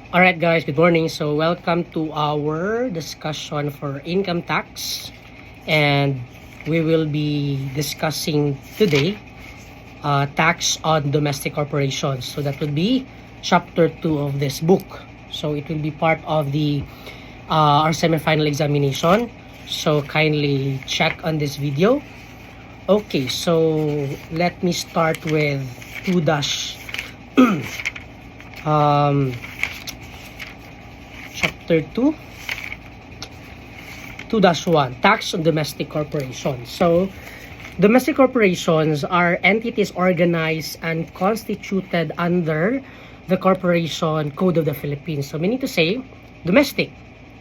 Alright guys, good morning. So welcome to our discussion for income tax, and we will be discussing today tax on domestic corporations. So that would be chapter 2 of this book. So it will be part of the our semi-final examination. So kindly check on this video. Okay, so let me start with 2 dash Chapter 2, 2-1, Tax on Domestic Corporations. So, domestic corporations are entities organized and constituted under the Corporation Code of the Philippines. So, meaning to say, domestic.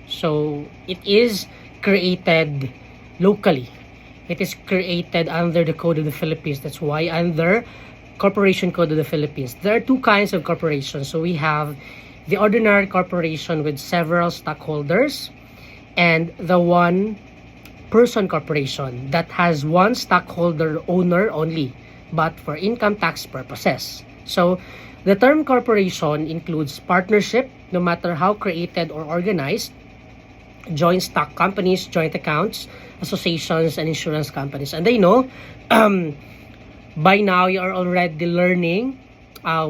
So, it is created locally. It is created under the Code of the Philippines. That's why under Corporation Code of the Philippines, there are two kinds of corporations. So, we have the ordinary corporation with several stockholders, and the one-person corporation that has one stockholder owner only, but for income tax purposes. So, the term corporation includes partnership, no matter how created or organized, joint stock companies, joint accounts, associations, and insurance companies. And I know, by now you are already learning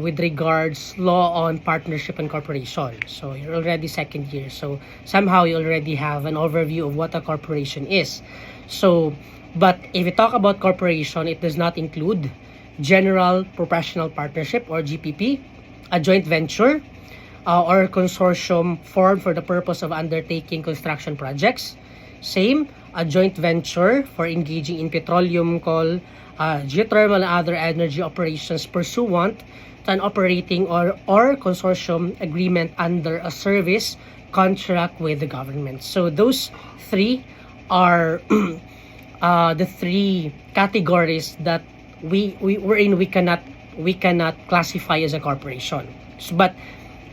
with regards law on partnership and corporation. So you're already second year. So somehow you already have an overview of what a corporation is. So, but if we talk about corporation, it does not include general professional partnership or GPP, a joint venture, or consortium formed for the purpose of undertaking construction projects. Same, a joint venture for engaging in petroleum, coal, geothermal, and other energy operations pursuant to an operating or consortium agreement under a service contract with the government. So those three are the three categories that we cannot classify as a corporation. So, but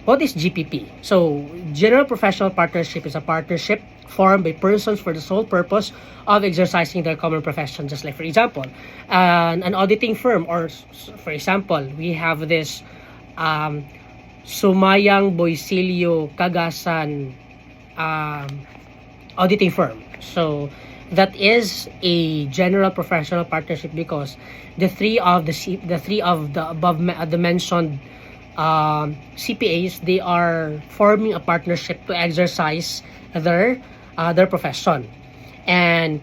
what is GPP? So, General Professional Partnership is a partnership formed by persons for the sole purpose of exercising their common profession. Just like, for example, an auditing firm, or for example, we have this Sumayang Boisilio Cagasan auditing firm. So, that is a general professional partnership because the three of the above the mentioned CPAs, they are forming a partnership to exercise their profession, and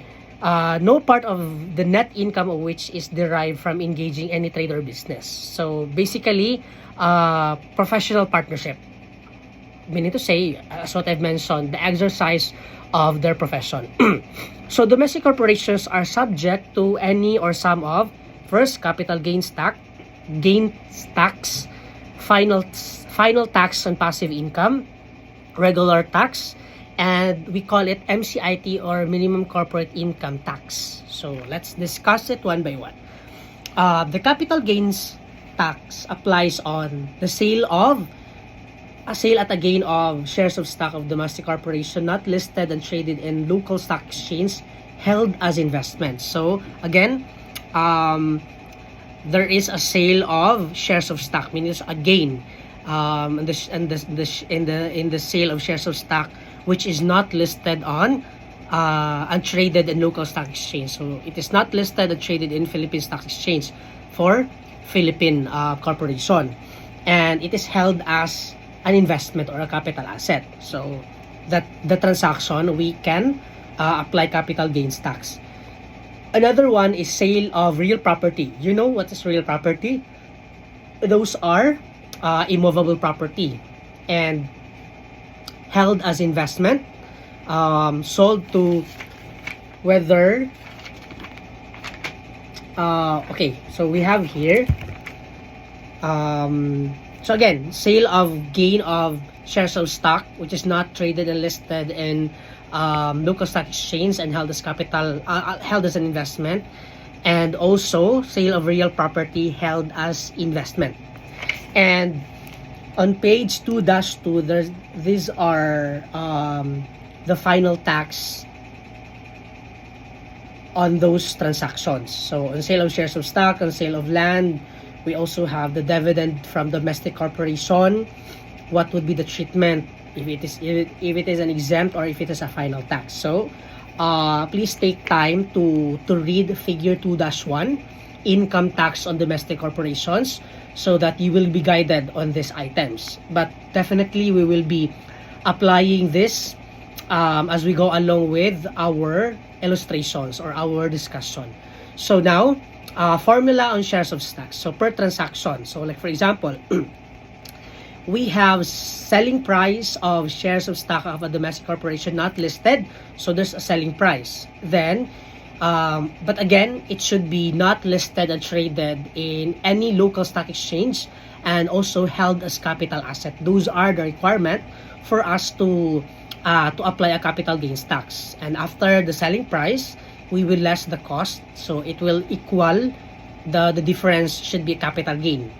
no part of the net income of which is derived from engaging any trade or business. So basically, professional partnership, meaning to say, as what I've mentioned, the exercise of their profession. So domestic corporations are subject to any or some of, first, capital gains tax, final tax on passive income, regular tax, and we call it MCIT or minimum corporate income tax. So let's discuss it one by one. The capital gains tax applies on the sale at a gain of shares of stock of domestic corporation not listed and traded in local stock exchange held as investments. So again, there is a sale of shares of stock, meaning a gain in the sale of shares of stock which is not listed on and traded in local stock exchange. So it is not listed and traded in Philippine Stock Exchange for Philippine corporation, and it is held as an investment or a capital asset. So that the transaction, we can apply capital gains tax. Another one is sale of real property. You know what is real property? Those are immovable property and held as investment, sold to whether okay, so we have here so again, sale of gain of shares of stock which is not traded and listed in local stock exchange and held as capital, held as an investment, and also sale of real property held as investment. And on page 2-2, these are the final tax on those transactions. So on sale of shares of stock, on sale of land, we also have the dividend from domestic corporation, what would be the treatment if it is an exempt or if it is a final tax. So please take time to read figure 2-1, income tax on domestic corporations, so that you will be guided on these items. But definitely we will be applying this as we go along with our illustrations or our discussion. So now, formula on shares of stocks. So per transaction. So like for example, we have selling price of shares of stock of a domestic corporation not listed. So there's a selling price. Then, but again, it should be not listed and traded in any local stock exchange and also held as capital asset. Those are the requirement for us to apply a capital gains tax. And after the selling price, we will less the cost. So it will equal the difference should be a capital gain.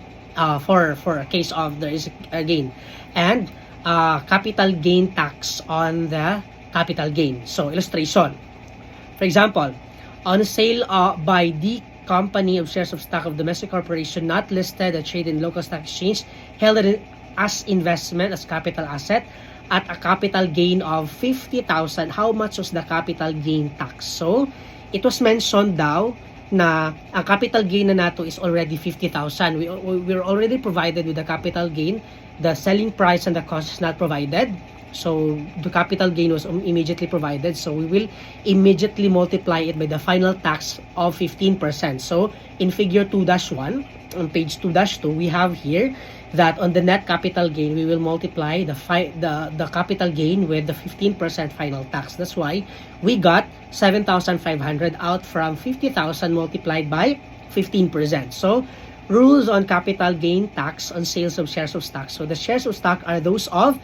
For a case of there is a gain, and capital gain tax on the capital gain. So illustration, for example, on sale by the company of shares of stock of domestic corporation not listed and traded in local stock exchange, held as investment as capital asset at a capital gain of 50,000. How much was the capital gain tax? So it was mentioned daw na ang capital gain na nato is already 50,000. We're already provided with the capital gain. The selling price and the cost is not provided. So the capital gain was immediately provided. So we will immediately multiply it by the final tax of 15%. So in figure 2-1, on page 2-2, we have here that on the net capital gain, we will multiply the capital gain with the 15% final tax. That's why we got 7,500 out from 50,000 multiplied by 15%. So rules on capital gain tax on sales of shares of stock. So the shares of stock are those of,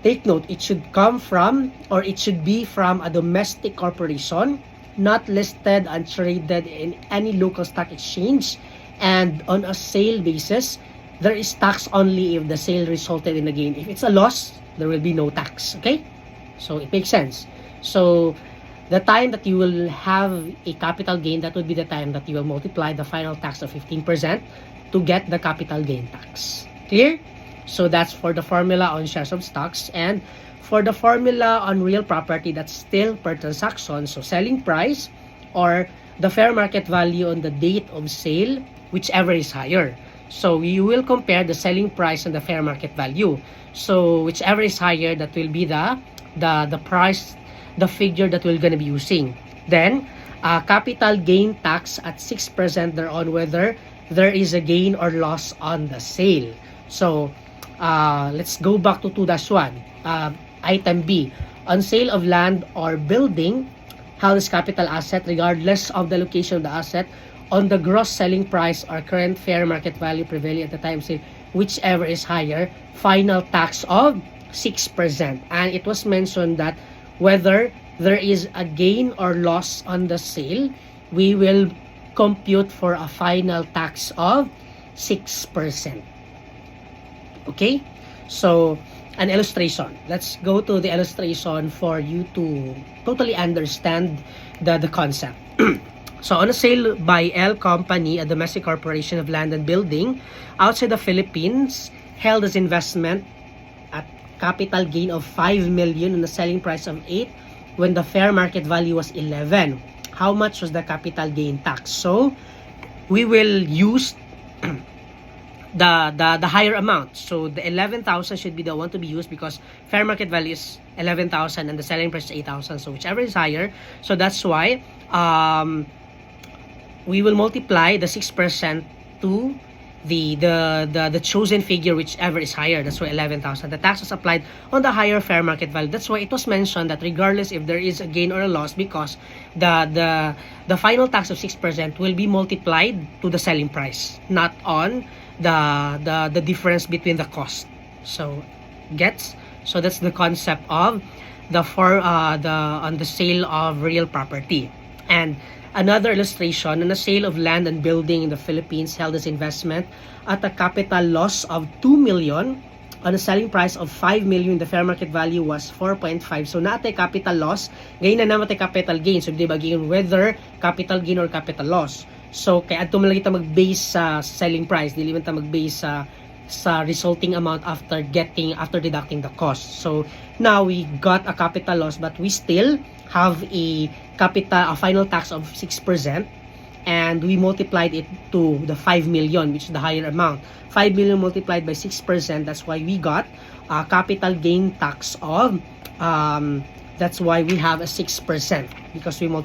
take note, it should come from or it should be from a domestic corporation not listed and traded in any local stock exchange, and on a sale basis, there is tax only if the sale resulted in a gain. If it's a loss, there will be no tax. Okay? So it makes sense. So the time that you will have a capital gain, that would be the time that you will multiply the final tax of 15% to get the capital gain tax. Clear? So that's for the formula on shares of stocks. And for the formula on real property, that's still per transaction. So selling price or the fair market value on the date of sale, whichever is higher. So you will compare the selling price and the fair market value. So whichever is higher, that will be the price, the figure that we're gonna be using. Then capital gain tax at 6% thereon, whether there is a gain or loss on the sale. So let's go back to 2-1. Item B, on sale of land or building held as capital asset regardless of the location of the asset, on the gross selling price or current fair market value prevailing at the time of sale, whichever is higher, final tax of 6%. And it was mentioned that whether there is a gain or loss on the sale, we will compute for a final tax of 6%. Okay? So, an illustration. Let's go to the illustration for you to totally understand the concept. So, on a sale by L Company, a domestic corporation of land and building outside the Philippines, held as investment at capital gain of 5 million and a selling price of 8 when the fair market value was 11. How much was the capital gain tax? So, we will use the higher amount. So the 11,000 should be the one to be used because fair market value is 11,000 and the selling price is 8,000. So whichever is higher. So that's why we will multiply the 6% to the chosen figure, whichever is higher. That's why 11,000. The tax was applied on the higher fair market value. That's why it was mentioned that regardless if there is a gain or a loss, because the final tax of 6% will be multiplied to the selling price, not on the difference between the cost. So gets, so that's the concept of on the sale of real property. And another illustration, on the sale of land and building in the Philippines held as investment at a capital loss of 2 million on a selling price of 5 million, the fair market value was 4.5. So naatay capital loss, gain na naman capital gain. So di ba gain whether capital gain or capital loss. So kaya ato man lang kita mag-base sa selling price, dili man ta mag-base sa sa resulting amount after deducting the cost. So now we got a capital loss, but we still have a final tax of 6%, and we multiplied it to the 5 million, which is the higher amount. 5 million multiplied by 6%, that's why we got a capital gain tax of that's why we have a 6%, because we multiplied